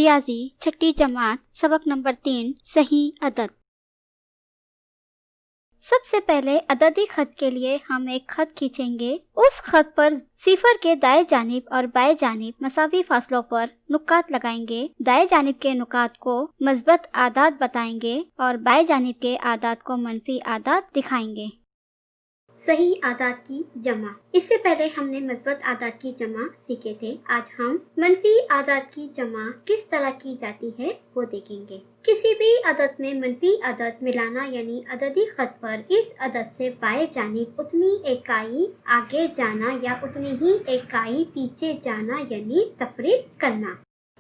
ریاضی چھٹی جماعت سبق نمبر 3 صحیح عدد۔ سب سے پہلے عددی خط کے لیے ہم ایک خط کھینچیں گے۔ اس خط پر صفر کے دائیں جانب اور بائیں جانب مساوی فاصلوں پر نقاط لگائیں گے۔ دائیں جانب کے نقاط کو مثبت اعداد بتائیں گے اور بائیں جانب کے اعداد کو منفی اعداد دکھائیں گے۔ صحیح اعداد کی جمع۔ اس سے پہلے ہم نے مثبت اعداد کی جمع سیکھے تھے۔ آج ہم منفی اعداد کی جمع کس طرح کی جاتی ہے وہ دیکھیں گے۔ کسی بھی عدد میں منفی عدد ملانا یعنی عددی خط پر اس عدد سے بائیں جانب اتنی اکائی آگے جانا یا اتنی ہی اکائی پیچھے جانا یعنی تفریق کرنا۔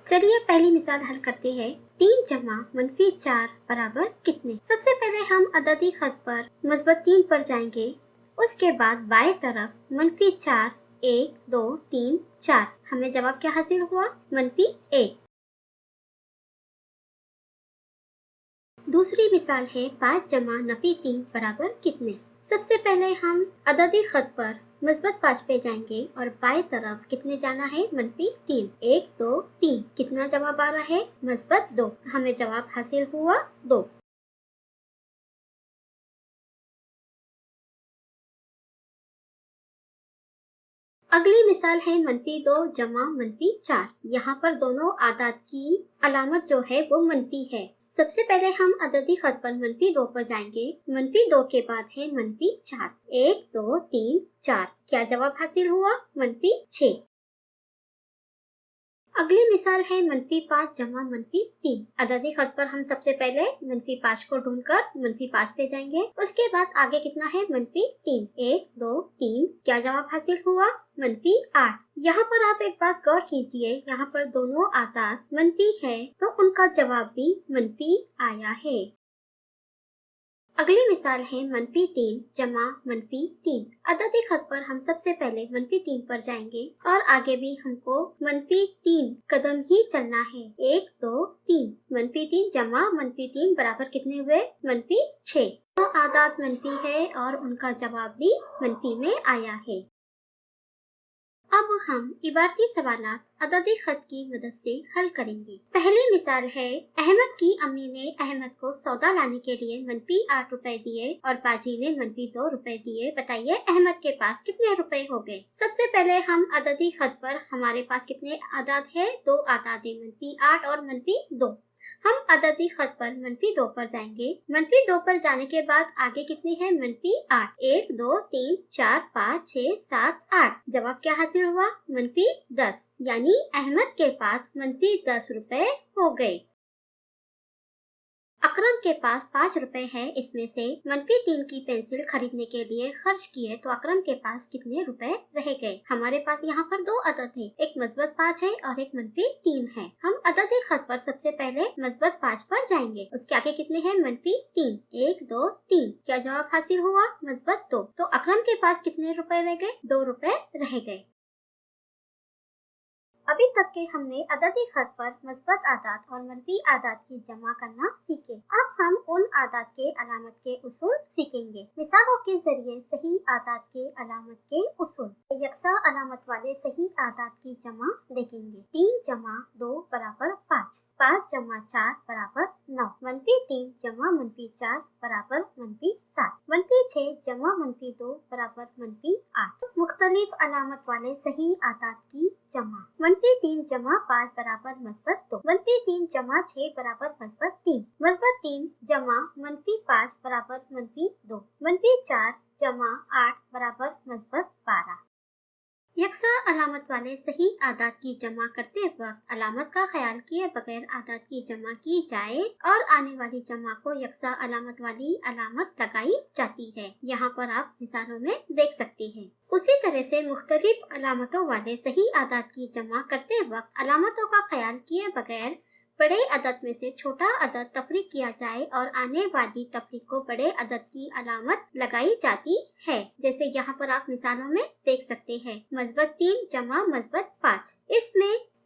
چلیے پہلی مثال حل کرتے ہیں۔ 3 جمع منفی 4 برابر کتنے؟ سب سے پہلے ہم عددی خط پر مثبت 3 پر جائیں گے۔ اس کے بعد بائیں طرف منفی 4 1 2 3 4۔ ہمیں جواب کیا حاصل ہوا؟ منفی 1۔ دوسری مثال ہے 5 جمع نفی 3 برابر کتنے؟ سب سے پہلے ہم عددی خط پر مثبت 5 پہ جائیں گے اور بائیں طرف کتنے جانا ہے؟ منفی 3۔ 1 2 3۔ کتنا جواب آ رہا ہے؟ مثبت 2۔ ہمیں جواب حاصل ہوا 2۔ اگلی مثال ہے منفی 2 جمع منفی 4۔ یہاں پر دونوں اعداد کی علامت جو ہے وہ منفی ہے۔ سب سے پہلے ہم عددی خط پر منفی 2 پر جائیں گے۔ منفی 2 کے بعد ہے منفی 4۔ 1 2 3 4۔ کیا جواب حاصل ہوا؟ منفی 6۔ اگلی مثال ہے منفی 5 جمع منفی 3۔ عددی خط پر ہم سب سے پہلے منفی 5 کو ڈھونڈ کر منفی 5 پہ جائیں گے۔ اس کے بعد آگے کتنا ہے؟ منفی 3۔ 1 2 3۔ کیا جواب حاصل ہوا؟ منفی 8۔ یہاں پر آپ ایک بات غور کیجئے، یہاں پر دونوں اعداد منفی ہے تو ان کا جواب بھی منفی آیا ہے۔ اگلی مثال ہے منفی 3 جمع منفی 3۔ عددی خط پر ہم سب سے پہلے منفی 3 پر جائیں گے اور آگے بھی ہم کو منفی 3 قدم ہی چلنا ہے۔ 1 2 3۔ منفی 3 جمع منفی 3 برابر کتنے ہوئے؟ منفی 6۔ دو اعداد منفی ہے اور ان کا جواب بھی منفی میں آیا ہے۔ اب ہم عبارتی سوالات عددی خط کی مدد سے حل کریں گے۔ پہلی مثال ہے احمد کی امی نے احمد کو سودا لانے کے لیے منفی 8 روپے دیے اور باجی نے منفی 2 روپے دیے۔ بتائیے احمد کے پاس کتنے روپے ہو گئے؟ سب سے پہلے ہم عددی خط پر ہمارے پاس کتنے اعداد ہے؟ 2 اعداد ہیں، منفی 8 اور منفی 2۔ ہم عددی خط پر منفی 2 پر جائیں گے۔ منفی 2 پر جانے کے بعد آگے کتنی ہے؟ منفی 8۔ 1 2 3 4 5 6 7 8۔ جواب کیا حاصل ہوا؟ منفی 10۔ یعنی احمد کے پاس منفی 10 روپے ہو گئے۔ اکرم کے پاس 5 روپے ہے، اس میں سے منفی 3 کی پینسل خریدنے کے لیے خرچ کیے تو اکرم کے پاس کتنے روپے رہ گئے؟ ہمارے پاس یہاں پر 2 عدد ہیں، ایک مثبت 5 ہے اور ایک منفی 3 ہے۔ ہم عددی خط پر سب سے پہلے مثبت 5 پر جائیں گے۔ اس کے آگے کتنے ہیں؟ منفی 3۔ 1 2 3۔ کیا جواب حاصل ہوا؟ مثبت 2۔ تو اکرم کے پاس کتنے روپے رہ گئے؟ 2 روپے رہ گئے۔ ابھی تک کہ ہم نے عددی خط پر مثبت اعداد اور منفی اعداد کی جمع کرنا سیکھے۔ اب ہم ان اعداد کے علامت کے اصول سیکھیں گے۔ مثالوں کے ذریعے صحیح اعداد کے علامت کے اصول۔ یکساں علامت والے صحیح اعداد کی جمع دیکھیں گے۔ 3 جمع 2 برابر 5۔ 5 جمع 4 برابر 9۔ منفی 3 جمع منفی 4 برابر منفی 7۔ منفی 6 جمع منفی 2 برابر منفی 8۔ مختلف علامت والے صحیح اعداد کی جمع۔ منفی 3 جمع 5 برابر مثبت 2۔ منفی 3 جمع 6 برابر مثبت 3۔ مثبت 3 جمع منفی 5 برابر منفی 2۔ منفی 4 جمع 8 برابر مثبت 12۔ یکساں علامت والے صحیح اعداد کی جمع کرتے وقت علامت کا خیال کیے بغیر اعداد کی جمع کی جائے اور آنے والی جمع کو یکساں علامت والی علامت لگائی جاتی ہے۔ یہاں پر آپ مثالوں میں دیکھ سکتے ہیں۔ اسی طرح سے مختلف علامتوں والے صحیح اعداد کی جمع کرتے وقت علامتوں کا خیال کیے بغیر بڑے عدد میں سے چھوٹا عدد تفریق کیا جائے اور آنے والی تفریق کو بڑے عدد کی علامت لگائی جاتی ہے، جیسے یہاں پر آپ مثالوں میں دیکھ سکتے ہیں۔ مثبت 3 جمع مثبت 5۔ اس میں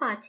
5।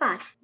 5।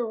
2,